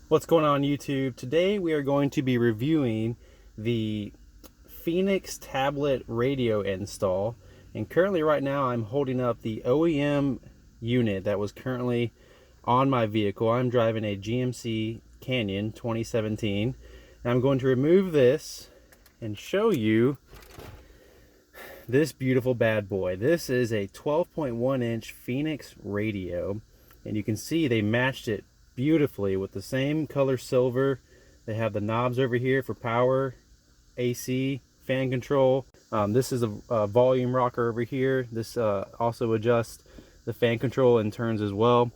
What's going on YouTube? Today we are going to be reviewing the Phoenix tablet radio install, and currently right now I'm holding up the OEM unit that was currently on my vehicle. I'm driving a GMC Canyon 2017, and I'm going to remove this and show you this beautiful bad boy. This is a 12.1-inch Phoenix radio, and you can see they matched it beautifully with the same color silver. They have the knobs over here for power, AC, fan control. This is a volume rocker over here. This also adjusts the fan control and turns as well.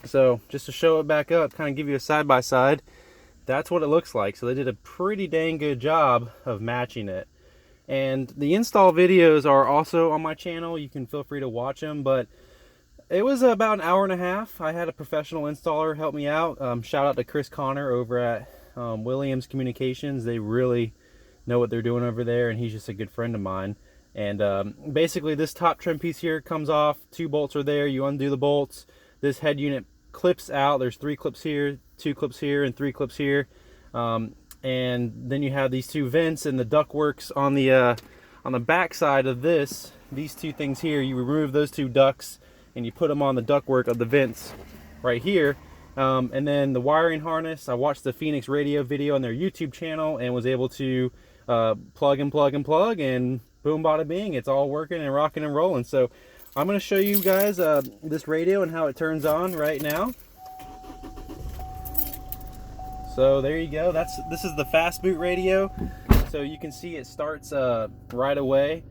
So just to show it back up, kind of give you a side-by-side, that's what it looks like. So they did a pretty dang good job of matching it. And the install videos are also on my channel. You can feel free to watch them, but it was about an hour and a half. I had a professional installer help me out. Shout out to Chris Connor over at Williams Communications. They really know what they're doing over there, and he's just a good friend of mine. And basically this top trim piece here comes off. 2 bolts are there. You undo the bolts. This head unit clips out. There's 3 clips here, 2 clips here, and 3 clips here. And then you have these 2 vents and the ductworks on the back side of this. These 2 things here, you remove those 2 ducts and you put them on the ductwork of the vents right here. And then the wiring harness, I watched the Phoenix radio video on their YouTube channel and was able to plug and boom bada bing, it's all working and rocking and rolling. So I'm going to show you guys this radio and how it turns on right now. So there you go. This is the Fastboot radio. So you can see it starts right away.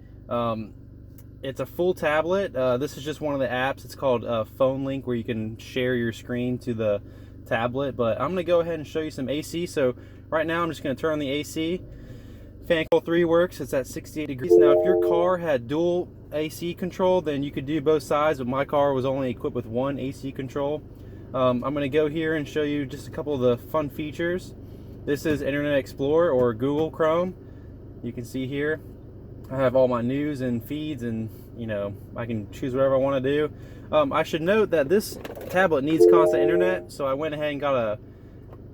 It's a full tablet. This is just one of the apps. It's called Phone Link, where you can share your screen to the tablet. But I'm going to go ahead and show you some AC. So right now I'm just going to turn on the AC. Fan control 3 works. It's at 68 degrees. Now if your car had dual AC control, then you could do both sides, but my car was only equipped with 1 AC control. I'm going to go here and show you just a couple of the fun features. This is Internet Explorer or Google Chrome. You can see here I have all my news and feeds, and you know, I can choose whatever I want to do. I should note that this tablet needs constant internet, so I went ahead and got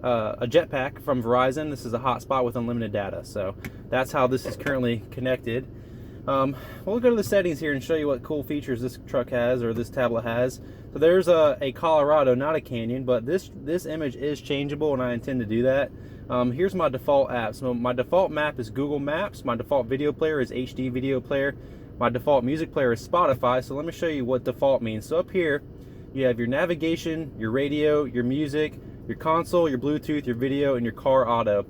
a jetpack from Verizon. This is a hotspot with unlimited data, so that's how this is currently connected. We'll go to the settings here and show you what cool features this truck has, or this tablet has. So there's a Colorado, not a Canyon, but this image is changeable, and I intend to do that. Here's my default apps. So my default map is Google Maps. My default video player is HD video player. My default music player is Spotify. So let me show you what default means. So up here, you have your navigation, your radio, your music, your console, your Bluetooth, your video, and your car auto.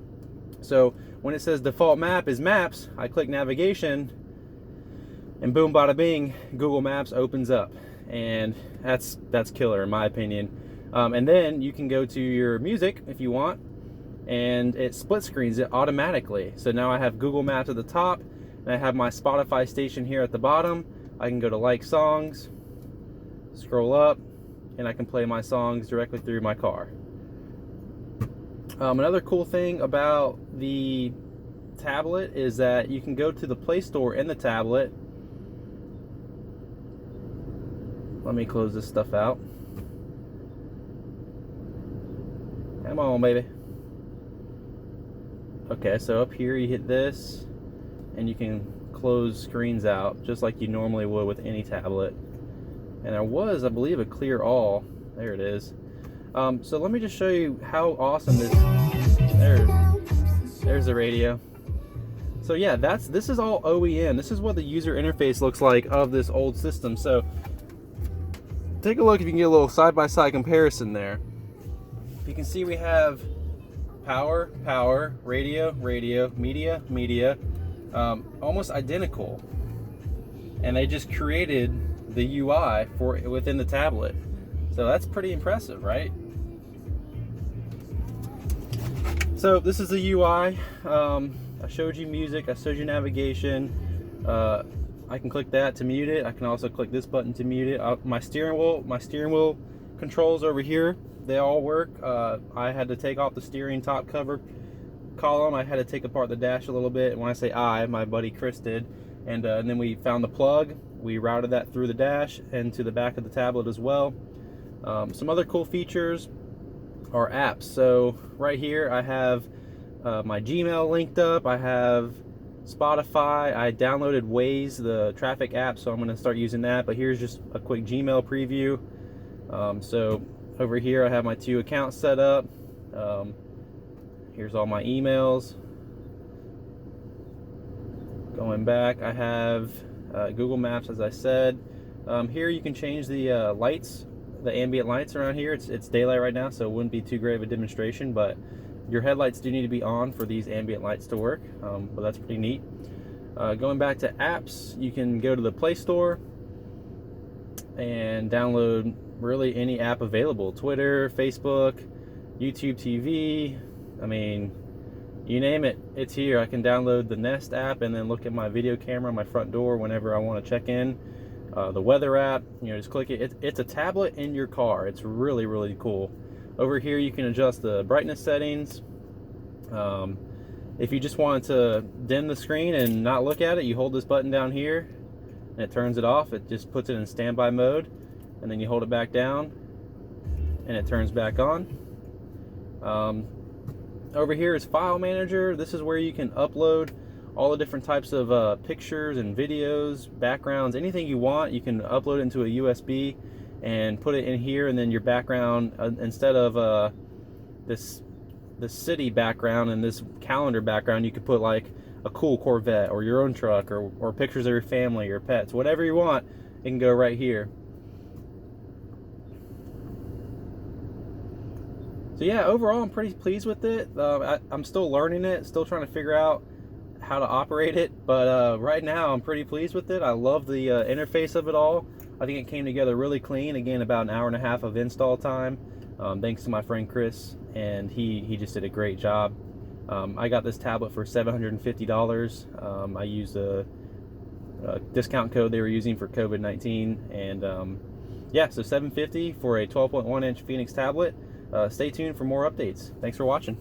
So when it says default map is Maps, I click navigation, and boom bada bing, Google Maps opens up, and that's killer in my opinion. And then you can go to your music if you want, and it split screens it automatically. So now I have Google Maps at the top, and I have my Spotify station here at the bottom. I can go to like songs, scroll up, and I can play my songs directly through my car. Another cool thing about the tablet is that you can go to the Play Store in the tablet. Let me close this stuff out. Come on, baby. Okay, so up here you hit this, and you can close screens out just like you normally would with any tablet. And there was, I believe, a clear all. There it is. So let me just show you how awesome this. There's the radio. So yeah, this is all OEM. This is what the user interface looks like of this old system. So take a look if you can get a little side-by-side comparison there. You can see we have power, radio, media, almost identical. And they just created the UI for within the tablet. So that's pretty impressive, right? So this is the UI. I showed you music, I showed you navigation. I can click that to mute it. I can also click this button to mute it. My steering wheel controls over here, they all work. I had to take off the steering top cover column. I had to take apart the dash a little bit. When I say my buddy Chris did. And then we found the plug. We routed that through the dash and to the back of the tablet as well. Some other cool features. our apps. So right here I have my Gmail linked up. I have Spotify. I downloaded Waze, the traffic app, so I'm going to start using that. But here's just a quick Gmail preview. So over here I have my 2 accounts set up. Here's all my emails. Going back, I have Google Maps, as I said. Here you can change the lights, the ambient lights around here. It's daylight right now, so it wouldn't be too great of a demonstration, but your headlights do need to be on for these ambient lights to work, but that's pretty neat. Going back to apps, you can go to the Play Store and download really any app available. Twitter, Facebook, YouTube TV, I mean, you name it, it's here. I can download the Nest app and then look at my video camera on my front door whenever I want to check in. The weather app, just click it. It's a tablet in your car. It's really, really cool. Over here you can adjust the brightness settings. If you just wanted to dim the screen and not look at it, you hold this button down here and it turns it off. It just puts it in standby mode, and then you hold it back down and it turns back on. Over here is File Manager. This is where you can upload all the different types of pictures and videos, backgrounds, anything you want. You can upload it into a USB and put it in here, and then your background, instead of this city background and this calendar background, you could put like a cool Corvette or your own truck, or pictures of your family or pets, whatever you want. It can go right here. So yeah, overall I'm pretty pleased with it. I'm still learning it, still trying to figure out how to operate it, but right now I'm pretty pleased with it. I love the interface of it all. I think it came together really clean. Again, about an hour and a half of install time, thanks to my friend Chris, and he just did a great job. I got this tablet for $750. I used a discount code they were using for COVID-19, and yeah, so $750 for a 12.1 inch Phoenix tablet. Stay tuned for more updates. Thanks for watching.